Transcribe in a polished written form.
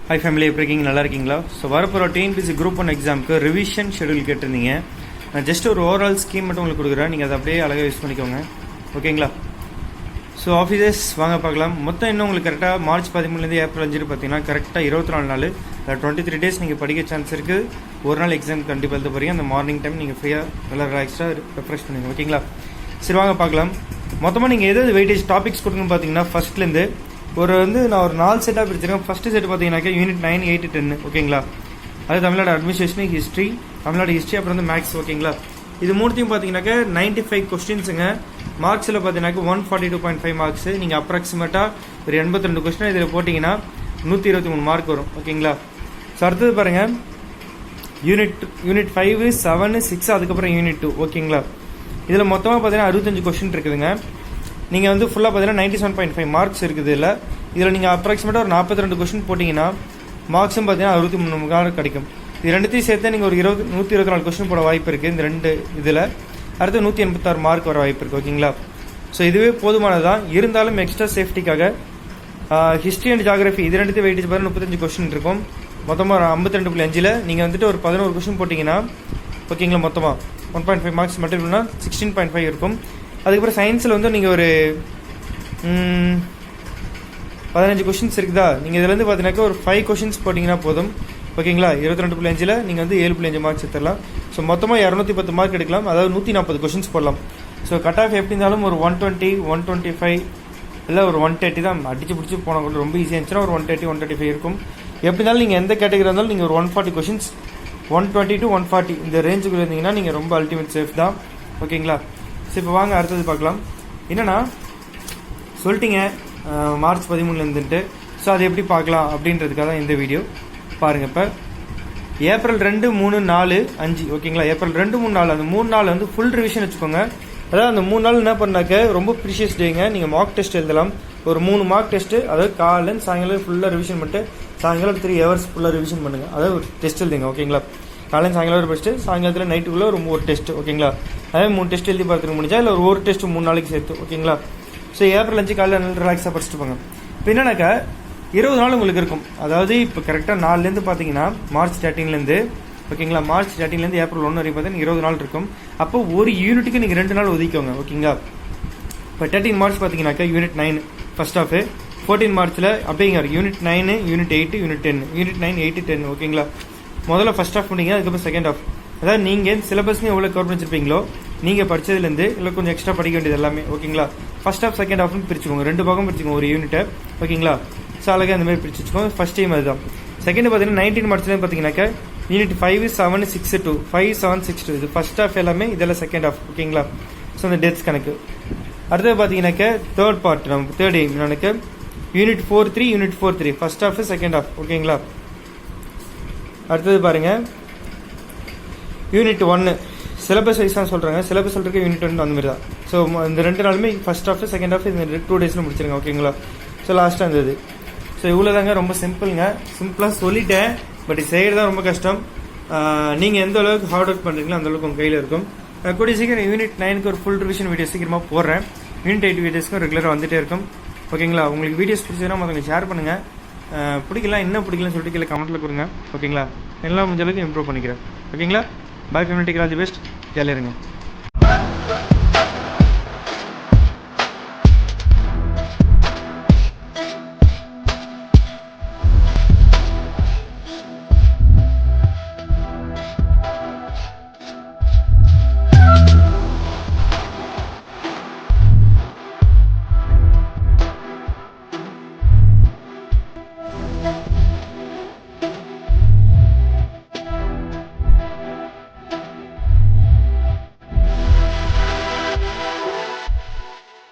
Hi family, எப்படி இருக்கீங்க? நல்லா இருக்கீங்களா? ஸோ வரப்போகிற டிஎன்பிசி குரூப் 1 எக்ஸாமுக்கு ரிவிஷன் ஷெடியூல் கேட்டிருந்தீங்க. நான் ஜஸ்ட் ஒரு ஓவரால் ஸ்கீம் மட்டும் உங்களுக்கு கொடுக்குறேன். நீங்கள் அதை அப்படியே அழகாக யூஸ் பண்ணிக்கோங்க, ஓகேங்களா? ஸோ ஆஃபீஸர்ஸ் வாங்க பார்க்கலாம். மொத்தம் இன்னும் உங்களுக்கு கரெக்டாக மார்ச் 13 ஏப்ரல் 5 பார்த்தீங்கன்னா கரெக்டாக 24 நாள், 23 டேஸ் நீங்கள் படிக்க சான்ஸ் இருக்குது. ஒரு நாள் எக்ஸாம் கண்டிப்பாக எழுத போகிறீங்க. அந்த மார்னிங் டைம் நீங்கள் ஃப்ரீயாக நல்லா ரிலாக்ஸ்டாக ரெஃப்ரெஷ் பண்ணுங்க, ஓகேங்களா? சரி வாங்க பார்க்கலாம். மொத்தமாக நீங்கள் எதாவது வெயிட்டேஜ் டாபிக்ஸ் கொடுக்குன்னு பார்த்தீங்கன்னா ஃபஸ்ட்லேருந்து நான் ஒரு 4 செட்டாக பிரிச்சிருக்கேன். ஃபஸ்ட்டு செட் பார்த்தீங்கன்னாக்கா யூனிட் 9, 8, 10, ஓகேங்களா? அது Tamil Nadu administration, history, Tamil Nadu history, அப்புறம் வந்து மேக்ஸ், ஓகேங்களா? இது மூணுத்தையும் பார்த்தீங்கன்னாக்கா 95 கொஸ்டின்ஸுங்க. மார்க்ஸில் பார்த்தீங்கன்னாக்கா 142.5 மார்க்ஸு. நீங்கள் அப்ராக்சிமேட்டாக ஒரு 82 கொஸ்டின் இதில் போட்டிங்கன்னா 123 மார்க் வரும், ஓகேங்களா? ஸோ அடுத்தது பாருங்கள், யூனிட் 5, 7, 6, அதுக்கப்புறம் யூனிட் 2, ஓகேங்களா? இதில் மொத்தமாக பார்த்தீங்கன்னா 65 கொஸ்டின் இருக்குதுங்க. நீங்கள் வந்து ஃபுல்லாக பார்த்தீங்கன்னா 97.5 மார்க்ஸ் இருக்குது. இதில் நீங்கள் அப்ராக்சிமேட்டாக ஒரு 42 கொஸ்டின் போட்டிங்கன்னா மார்க்ஸும் பார்த்தீங்கன்னா 63 மார்க் கிடைக்கும். இது ரெண்டுத்தையும் சேர்த்து நீங்கள் ஒரு 124 கொஸ்டின் போட வாய்ப்பு இருக்குது இந்த ரெண்டு இதில். அடுத்து 186 மார்க் வர வாய்ப்பு இருக்குது, ஓகேங்களா? ஸோ இதுவே போதுமானது தான். இருந்தாலும் எக்ஸ்ட்ரா சேஃப்டிக்காக ஹிஸ்ட்ரி அண்ட் ஜாகிரஃபி இது ரெண்டுத்தையும் வெயிட்டேஜ் பாருங்கள் 35 கொஸ்டின் இருக்கும். மொத்தமாக 52.5ல் நீங்கள் வந்துட்டு ஒரு 11 கொஸ்டின் போட்டிங்கன்னா, ஓகேங்களா, மொத்தமாக 1.5 மார்க்ஸ் மட்டும் இல்லைன்னா 16.5 இருக்கும். அதுக்கப்புறம் சயின்ஸில் வந்து நீங்கள் ஒரு 15 கொஷின்ஸ் இருக்குதா? நீங்கள் இதில் வந்து பார்த்தீங்கன்னாக்கா ஒரு 5 கொஷின்ஸ் போட்டிங்கன்னா போதும், ஓகேங்களா? 22.5ல் நீங்கள் வந்து 7.5 மார்க்ஸ் எடுத்துடலாம். ஸோ மொத்தமாக 210 மார்க் எடுக்கலாம். அதாவது 140 கொஷின்ஸ் போடலாம். ஸோ கட் ஆஃப் எப்படி இருந்தாலும் ஒரு 120, 125 இல்லை ஒரு 130 தான் அடிச்சு பிடிச்சி போனால் கூட ரொம்ப ஈஸியாக இருந்துச்சுன்னா ஒரு 130, 135 இருக்கும். எப்படி இருந்தாலும் நீங்கள் எந்த கேட்டகரி இருந்தாலும் நீங்கள் ஒரு 140 கொஷின்ஸ் 120 to 140 இந்த ரேஞ்சுக்குள்ள இருந்தீங்கன்னா நீங்கள் ரொம்ப அல்டிமேட் சேஃப் தான், ஓகேங்களா? ஸோ இப்போ வாங்க அடுத்தது பார்க்கலாம். என்னென்னா சொல்லிட்டீங்க மார்ச் 13 ஸோ அது எப்படி பார்க்கலாம் அப்படின்றதுக்காக தான் இந்த வீடியோ பாருங்கள். இப்போ ஏப்ரல் 2, 3, 4, 5, ஓகேங்களா? ஏப்ரல் 2, 3, 4 அந்த 3 நாள் வந்து ஃபுல் ரிவிஷன் வச்சுக்கோங்க. அதாவது அந்த 3 நாள் என்ன பண்ணாக்க ரொம்ப ப்ரீஷியஸ் டேங்க. நீங்கள் மார்க் டெஸ்ட் எழுதலாம். ஒரு 3 மார்க் டெஸ்ட்டு, அதாவது காலையில் சாயங்காலம் ஃபுல்லாக ரிவிஷன் பண்ணிட்டு சாயங்காலம் 3 ஹவர்ஸ் ஃபுல்லாக ரிவிஷன் பண்ணுங்கள். அதாவது ஒரு டெஸ்ட் எழுதுங்க, ஓகேங்களா? காலையில் சாயங்காலம் ஒரு ஃபஸ்ட்டு, சாயங்காலத்தில் நைட்டுக்குள்ளே ஒரு டெஸ்ட், ஓகேங்களா? அதாவது 3 டெஸ்ட் எழுதி பார்த்துக்க முடிஞ்சா இல்லை ஒரு டெஸ்ட்டு 3 நாளைக்கு சேர்த்து, ஓகேங்களா? ஸோ ஏப்ரல் 5 காலையில் நல்லா ரிலாக்ஸாக படிச்சுட்டு போங்க. இப்போ என்னன்னாக்கா 20 நாள் உங்களுக்கு இருக்கும். அதாவது இப்போ கரெக்டாக 4லேருந்து பார்த்தீங்கன்னா மார்ச் 13லேருந்து, ஓகேங்களா? மார்ச் 13லேருந்து ஏப்ரல் 1 வரைக்கும் பார்த்தீங்கன்னா 20 நாள் இருக்கும். அப்போ ஒரு யூனிட்டுக்கு நீங்கள் 2 நாள் ஒதுக்கிக்கோங்க, ஓகேங்களா? இப்போ 13 மார்ச் பார்த்தீங்கன்னாக்கா யூனிட் 9 ஃபர்ஸ்ட் ஆஃப், 14 மார்ச்சில் அப்படிங்க யூனிட் 9, யூனிட் 8, யூனிட் 10, யூனிட் 9, 8, 10, ஓகேங்களா? முதல்ல ஃபர்ஸ்ட் ஆஃப் பண்ணிங்க, அதுக்கப்புறம் செகண்ட் ஆஃப். அதாவது நீங்கள் சிலபஸ்னு எவ்வளோ கவர் பண்ணிச்சிருப்பீங்களோ நீங்கள் படித்ததுலேருந்து இல்லை கொஞ்சம் எக்ஸ்ட்ரா படிக்க வேண்டியது எல்லாமே, ஓகேங்களா? ஃபர்ஸ்ட் ஆஃப் செகண்ட் ஆஃப்னு பிரிச்சுக்கோங்க. 2 பாகம் பிரிச்சுக்கோங்க ஒரு யூனிட்டை, ஓகேங்களா? ஸோ அழகாக அந்த மாதிரி பிரிச்சு வச்சுக்கோங்க. ஃபர்ஸ்ட் டைம் அதுதான். செகண்ட் பார்த்தீங்கன்னா 19 மார்ச்லேருந்து பார்த்தீங்கன்னாக்கா யூனிட் 5, 7, 6, 2, 5, 7, 6, 2 இது ஃபர்ஸ்ட் ஆஃப் எல்லாமே, இதெல்லாம் செகண்ட் ஆஃப், ஓகேங்களா? ஸோ அந்த டேட்ஸ் கணக்கு. அடுத்தது பார்த்தீங்கன்னாக்கா தேர்ட் பார்ட், நம்ம தேர்ட் எய்ம் எனக்கு unit 4, 3, unit 4, 3 first half second half, ஓகேங்களா? அடுத்தது பாருங்கள் யூனிட் 1 சிலபஸ் வைஸ் தான் சொல்கிறாங்க. சிலபஸ் சொல்கிறதுக்கு யூனிட் 1 அந்த மாதிரி தான். ஸோ இந்த 2 நாளுமே ஃபர்ஸ்ட் ஆஃப் செகண்ட் ஆஃப் இந்த 2 டேஸில் முடிச்சிருங்க, ஓகேங்களா? ஸோ லாஸ்ட்டாக இருந்தது. ஸோ இவ்வளோ தாங்க, ரொம்ப சிம்பிளுங்க. சிம்பிளாக சொல்லிட்டேன், பட் இது செய்கிறது தான் ரொம்ப கஷ்டம். நீங்கள் எந்த அளவுக்கு ஹார்ட் ஒர்க் பண்ணுறீங்களோ அந்த அளவுக்கு உங்கள் கையில் இருக்கும். கூடிய சீக்கிரம் யூனிட் 9க்கு ஒரு ஃபுல் ரிவிஷன் வீடியோ சீக்கிரமாக போடுறேன். யூனிட் 8 வீடியோஸ்க்கும் ரெகுலராக வந்துகிட்டே இருக்கும், ஓகேங்களா? உங்களுக்கு வீடியோஸ் பிடிச்சதுன்னா மற்றவங்க ஷேர் பண்ணுங்கள். பிடிக்கலாம், என்ன பிடிக்கலன்னு சொல்லிட்டு கீழே கமெண்ட்டில் கொடுங்க, ஓகேங்களா? எல்லாம் முடிஞ்ச அளவுக்கு இம்ப்ரூவ் பண்ணிக்கிறேன், ஓகேங்களா? பாய் family, take all the best, ஜாலியாக இருங்க.